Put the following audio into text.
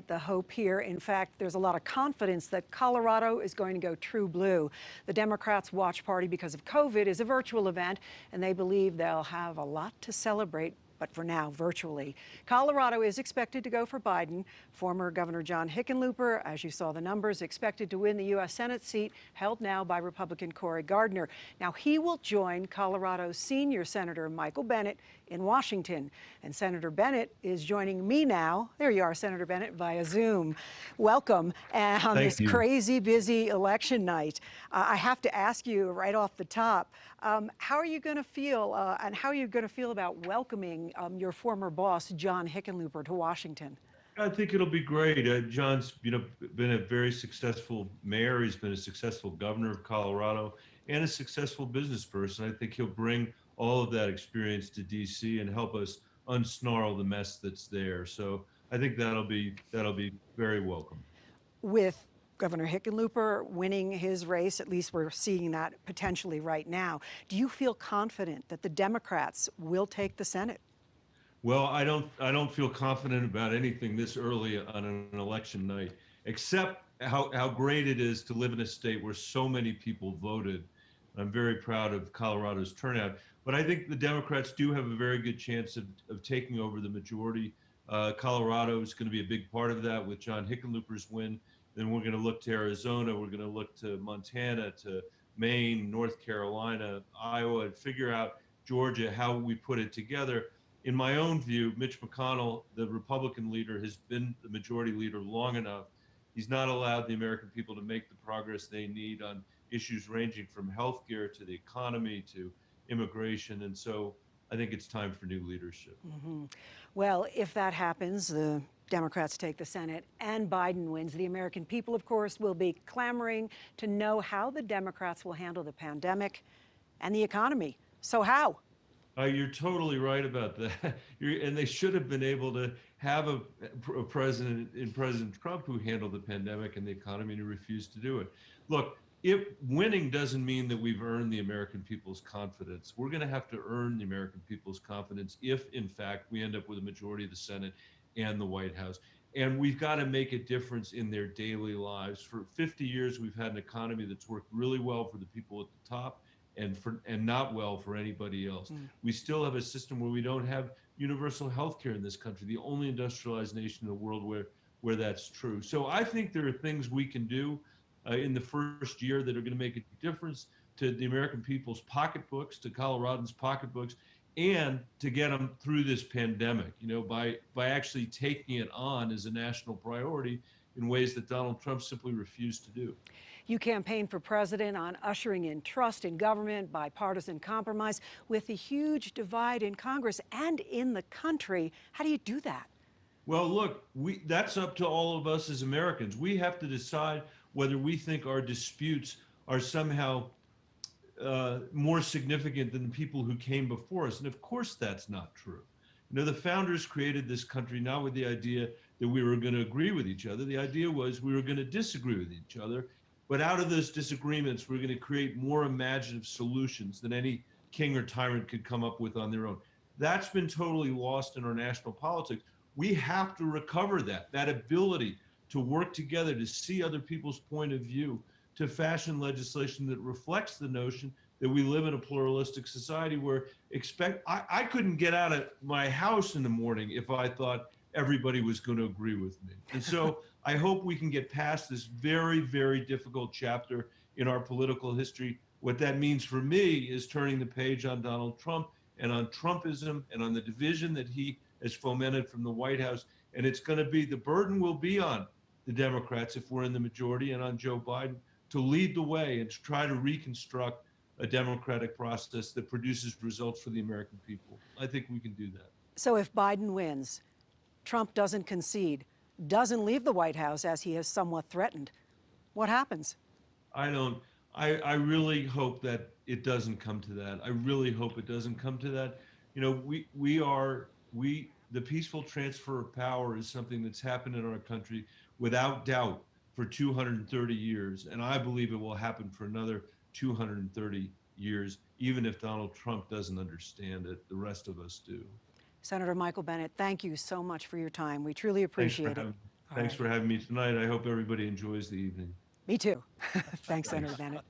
The hope here. In fact, there's a lot of confidence that Colorado is going to go true blue. The Democrats' watch party, because of COVID, is a virtual event, and they believe they'll have a lot to celebrate, but for now, virtually. Colorado is expected to go for Biden. Former Governor John Hickenlooper, as you saw the numbers, expected to win the U.S. Senate seat, held now by Republican Cory Gardner. Now, he will join Colorado's senior Senator Michael Bennet in Washington. And Senator Bennet is joining me now. There you are, Senator Bennet, via Zoom. Welcome on this crazy busy election night. I have to ask you right off the top, how are you going to feel and how are you going to feel about welcoming your former boss, John Hickenlooper, to Washington? I think it'll be great. John's, been a very successful mayor. He's been a successful governor of Colorado and a successful business person. I think he'll bring all of that experience to DC and help us unsnarl the mess that's there. So I think that'll be very welcome. With Governor Hickenlooper winning his race, at least we're seeing that potentially right now, do you feel confident that the Democrats will take the Senate? Well, I don't feel confident about anything this early on an election night, except how great it is to live in a state where so many people voted. I'm very proud of Colorado's turnout, but I think the Democrats do have a very good chance of taking over the majority. Colorado is going to be a big part of that with John Hickenlooper's win. Then we're going to look to Arizona, we're going to look to Montana, to Maine, North Carolina, Iowa, and figure out Georgia, how we put it together. In my own view, Mitch McConnell, the Republican leader, has been the majority leader long enough. He's not allowed the American people to make the progress they need on issues ranging from healthcare to the economy to immigration. And so I think it's time for new leadership. Well, if that happens, the Democrats take the Senate and Biden wins, the American people, of course, will be clamoring to know how the Democrats will handle the pandemic and the economy. So how? You're totally right about that. And they should have been able to have a president in President Trump who handled the pandemic and the economy, and he refused to do it. Look, if winning doesn't mean that we've earned the American people's confidence, we're going to have to earn the American people's confidence if, in fact, we end up with a majority of the Senate and the White House. And we've got to make a difference in their daily lives. For 50 years, we've had an economy that's worked really well for the people at the top and not well for anybody else. We still have a system where we don't have universal health care in this country, the only industrialized nation in the world where that's true. So I think there are things we can do in the first year that are going to make a difference to the American people's pocketbooks, to Coloradans' pocketbooks, and to get them through this pandemic, by actually taking it on as a national priority in ways that Donald Trump simply refused to do. You campaigned for president on ushering in trust in government, bipartisan compromise. With the huge divide in Congress and in the country, how do you do that? Well, look, that's up to all of us as Americans. We have to decide whether we think our disputes are somehow more significant than the people who came before us. And of course, that's not true. The founders created this country not with the idea that we were going to agree with each other. The idea was we were going to disagree with each other. But out of those disagreements, we're going to create more imaginative solutions than any king or tyrant could come up with on their own. That's been totally lost in our national politics. We have to recover that ability to work together, to see other people's point of view, to fashion legislation that reflects the notion that we live in a pluralistic society where I couldn't get out of my house in the morning if I thought everybody was going to agree with me. And so I hope we can get past this very, very difficult chapter in our political history. What that means for me is turning the page on Donald Trump and on Trumpism and on the division that he has fomented from the White House. And it's going to be, the burden will be on the Democrats if we're in the majority and on Joe Biden to lead the way and to try to reconstruct a democratic process that produces results for the American people. I think we can do that. So if Biden wins, Trump doesn't concede, doesn't leave the White House as he has somewhat threatened, what happens? I really hope that it doesn't come to that. I really hope it doesn't come to that. The peaceful transfer of power is something that's happened in our country without doubt for 230 years. And I believe it will happen for another 230 years, even if Donald Trump doesn't understand it, the rest of us do. Senator Michael Bennet, thank you so much for your time. We truly appreciate it. All Thanks right. for having me tonight. I hope everybody enjoys the evening. Me too. Thanks, Senator Thanks. Bennett.